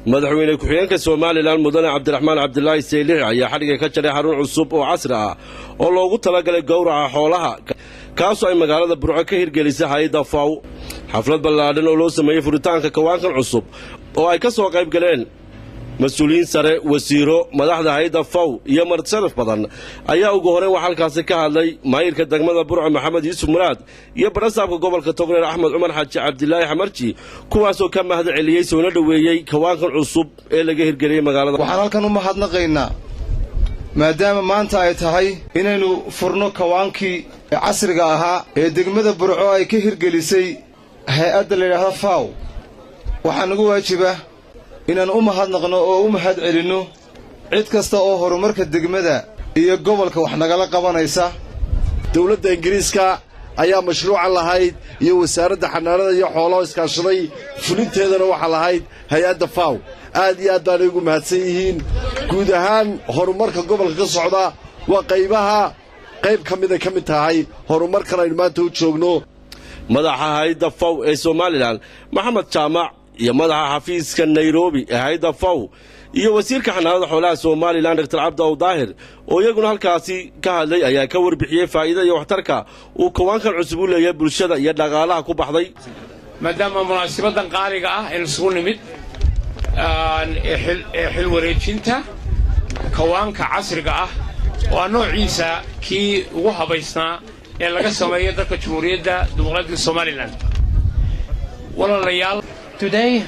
madaxweyne ku-xigeenka Soomaaliland mudane Cabdiraxmaan Cabdullaahi Saylici ayaa xadhiga ka jaray xarun cusub oo casri ah oo loogu talagalay gowraca xoolaha kaasoo ay magaalada Burco ka hirgelisay hay'adda FAW xaflad ballaaran oo loo sameeyay furitaanka kawaankan cusub oo ay ka soo qayb galeen مسؤولين سري وزيرو مدحدا هيدا فاو iyo martisalaf badan ayaa ugu horeen wax halkaas ka hadlay maayirka degmada Burco Maxamed Yuusuf Muraad iyo barasaabka gobolka Togdheer Axmed Cumar Xaaji Cabdilaahi Xamarji kuwaas oo ka mahad celiyay soo dhaweeyay kawaankan cusub ee laga hirgeliyay magaalada waxaan halkan u mahadnaqaynaa maadaama maanta ay tahay inaynu furno kawaankii casriga ahaa ee degmada Burco ay ka hirgelisay hay'adda la yiraahdo FAW waxaan ugu waajibaa inaan u mahadnaqno oo u mahad celino cid kasta oo horumarka degmada iyo gobolka wax nagala qabanaysa dawladda Ingiriiska ayaa mashruucan lahayd iyo wasaaradda xanaanada iyo xoolaha iskaashaday fulinteedana waxa lahayd hay'adda FAW aad iyo aad baan ugu mahadsan yihiin guud ahaan horumarka gobolka ka socda waa qayb ka mid tahay horumarkan aynu maanta u joogno madaxa hay'adda FAW ee Soomaaliland Maxamed Jaamac iyo madaxa xafiiska Nairobi ee hay'adda FAW iyo wasiirka xanaanada xoolaha Soomaaliland Dr. Cabdi Daahir oo iyaguna halkaasi ka hadlay ayaa ka warbixiyay faa'iidada iyo waxtarka uu kawaankan cusub u leeyahay bulshada iyo dhaqaalaha ku baxday maadaama munaasabaddan qaaliga ah in isugu nimid xil wareejinta kawaanka casriga ah oo noociisa kii ugu habaysnaa ee laga sameeyo dalka Jamhuuriyadda Dimuqraadiga Soomaaliland walaalayaal. Today,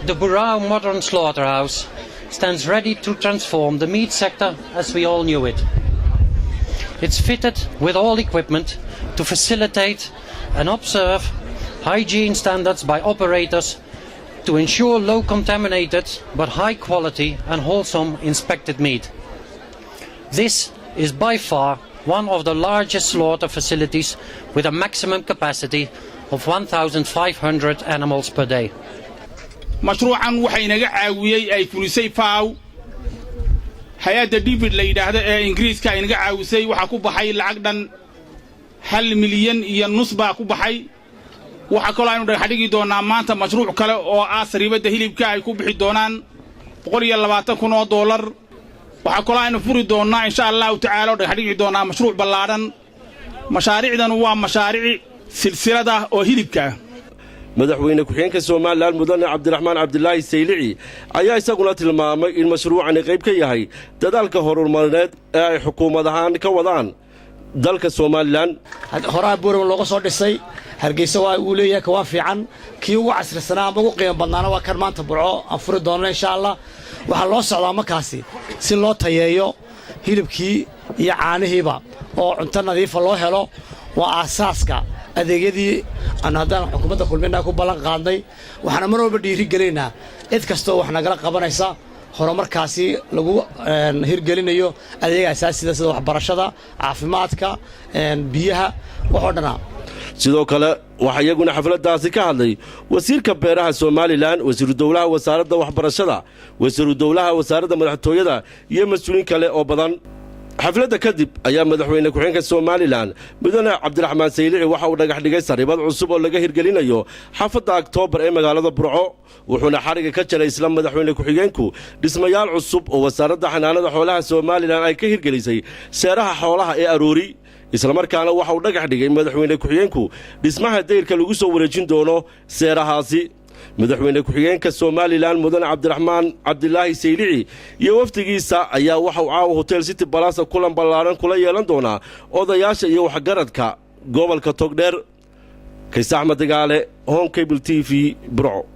the Burao Modern Slaughterhouse stands ready to transform the meat sector as we all knew it. It's fitted with all equipment to facilitate and observe hygiene standards by operators to ensure low contaminated but high quality and wholesome inspected meat. This is by far one of the largest slaughter facilities with a maximum capacity of 1,500 animals per day. مشروعاً وحينجا عاوية أي فلوسي فاو حياة ديفيد ليدا هذا إنجليز كاينجا عاوسي وحكوب حي العقدان هل مليون ينص باكوب حي وحكوا لنا حديقي دونا مانتا مشروع كلا أو آسري بده هلي بكا يكوب حي دونان بقولي يلا باتكونوا $1 وحكوا لنا فري دونا إن شاء الله تعالى حديقي دونا مشروع بلادن مشاريع دن هو مشاريع سلسلة أو هلي بكا madaxweyne ku-xigeenka Soomaaliland mudane Cabdiraxmaan Cabdullaahi Saylici ayaa isaguna tilmaamay in mashruucan qayb ka yahay dadaalka horumarineed ee ay xukuumadahan ka wadaan dalka Soomaaliland horaa buuran looga soo dhisay Hargeysa waa uu leeyahay kawaan fiican kii ugu casrisanaa ama ugu qiimo badnaana waa kan maanta Burco aan furi doono insha Allah waxa loo socdaa markaasi si loo tayeeyo hilibkii iyo caanihiiba oo cunto nadiif ah loo helo waa aasaaska adeegyadii aan hadaan xukuumadda kulmina ku balan qaadnay waxaan mar walba dhiiri galeynaa cid kasta wax nagala qabanaysa horumarkaasi lagu hirgelinayo adeegyada asaasiga sida waxbarashada caafimaadka biyaha waxoo dhan sidoo kale waxa iyaguna xafladaasi ka hadlay wasiirka beeraha Soomaaliland wasiiru dawlaha wasaaradda waxbarashada wasiiru dawlaha wasaaradda madaxtooyada iyo mas'uuliin kale oo badan xafladda kadib ayaa madaxweyne ku-xigeenka Soomaaliland mudane Cabdiraxmaan Saylici waxa uu dhagax dhigay saribad cusub oo laga hirgelinayo xaafadda October ee magaalada Burco wuxuuna xariga ka jaray isla madaxweyne ku-xigeenku dhismayaal cusub oo wasaaradda xanaanada xoolaha Soomaaliland ay ka hirgelisay seeraha xoolaha ee aroori isla markaana waxa uu dhagax dhigay madaxweyne ku-xigeenku dhismaha deyrka lagu soo wareejin doono seerahaasi madaxweyne ku-xigeenka Soomaaliland mudane Cabdiraxmaan Cabdullaahi Saylici iyo wafdigiisa ayaa waxa uu caawa Hotel City Palace kulan ballaaran kula yeelan doona odayaasha iyo waxgaradka gobolka Togdheer Kays Axmed Dagaale Home Cable TV Burco.